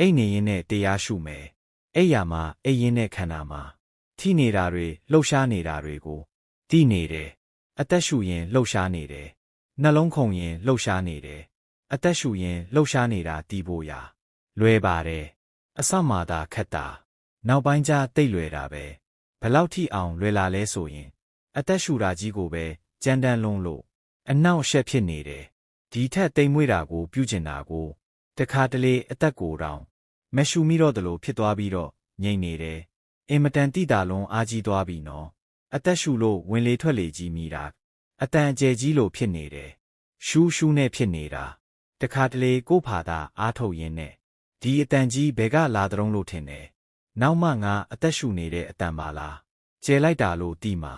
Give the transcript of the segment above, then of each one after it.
အိတ်နေရင်နဲ့တရားရှုမယ်အိယာမှာအိရင်နဲ့ခန္ဓာမှာထိနေတာတွေလှုပ်ရှားနေတာတွေကိုသိနေတယ်အသက်ရှုရင်လှုပ်ရှားနေတယ်နှလုံးခုန်ရင်လှုပ်ရှားနေတယ်အသက်ရှုရင်လှုပ်ရှားနေတာတီးဖို့ရာလွယ်ပါတယ်အစမှသာခက်တာနောက်ပိုင်းကျသိလွယ်တာပဲဘလောက်ထိအောင်လွယ်လာလဲဆိုရင်အသက်ရှုတာကြီးကိုပဲကြမ်းတမ်းလွန်းလို့အနှောင့်အယှက်ဖြစ်နေတယ်ဒီထက်တိမ်မွေ့တာကိုပြုကျင်တာကိုတခါတလေအသက်ကိုတောင်မရှုမိတော့သလိုဖြစ်သွားပြီးတော့ငြိမ်နေတယ်အင်မတန်တိတာလွန်းအားကြီးသွားပြီနော်အသက်ရှုလို့ဝင်လေထွက်လေကြီးမိတာအတန်အကျယ်ကြီးလို့ဖြစ်နေတယ်ရှူးရှူးနဲ့ဖြစ်နေတာတခါတလေကို့ဖာသာအားထုတ်ရင်းနဲ့ဒီအတန်ကြီးဘယ်ကလာတုံးလို့ထင်တယ်နောက်မှငါအသက်ရှုနေတဲ့အတန်ပါလားကျဲလိုက်တာလို့တီးမှာ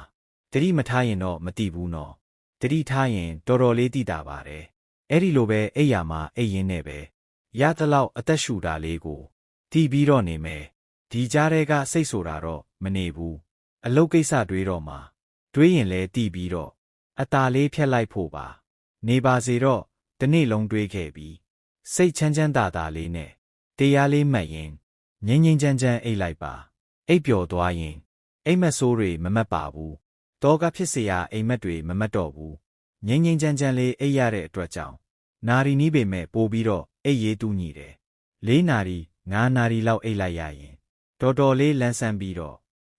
တတိမထားရင်တော့မတီးဘူးနော်တတိထားရင်တော်တော်လေးတီးတာပါတယ်အဲ့ဒီလိုပဲအိယာမှာအိရင်နဲ့ပဲရသလောက်အသက်ရှုတာလေးကိုတီးပြီးတော့နေမယ်ဒီကြားထဲကစိတ်ဆိုတာတော့မနေဘူးအလုတ်ကိစ္စတွေးတော့မှတွေးရင်လဲတီးပြီးတော့အตาလေးဖြတ်လိုက်ဖို့ပါနေပါစေတော့တနေ့လုံးတွေးခဲ့ပြီးစိတ်ချမ်းချမ်းသာသာလေးနဲ့တရားလေးမှတ်ရင်ငြိမ်းငြိမ်းချမ်းချမ်းအိပ်လိုက်ပါအိပ်ပျော်သွားရင်အိမ်မက်ဆိုးတွေမမတ်ပါဘူးတောကဖြစ်เสียအိမ်မက်တွေမမတ်တော့ဘူးငြိမ်းငြိမ်းချမ်းချမ်းလေးအိပ်ရတဲ့အတွက်ကြောင့်နာရီနီးပေမဲ့ပို့ပြီးတော့အိပ်ရေးတူးညီတယ်၄နာရီ၅နာရီလောက်အိပ်လိုက်ရရင်တော်တော်လေးလန်းဆန်းပြီးတော့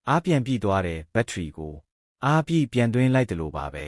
အားပြန်ပြည့်သွားတဲ့ဘက်ထရီကိုအားပြည့်ပြန်သွင်းလိုက်တယ်လို့ပါပဲ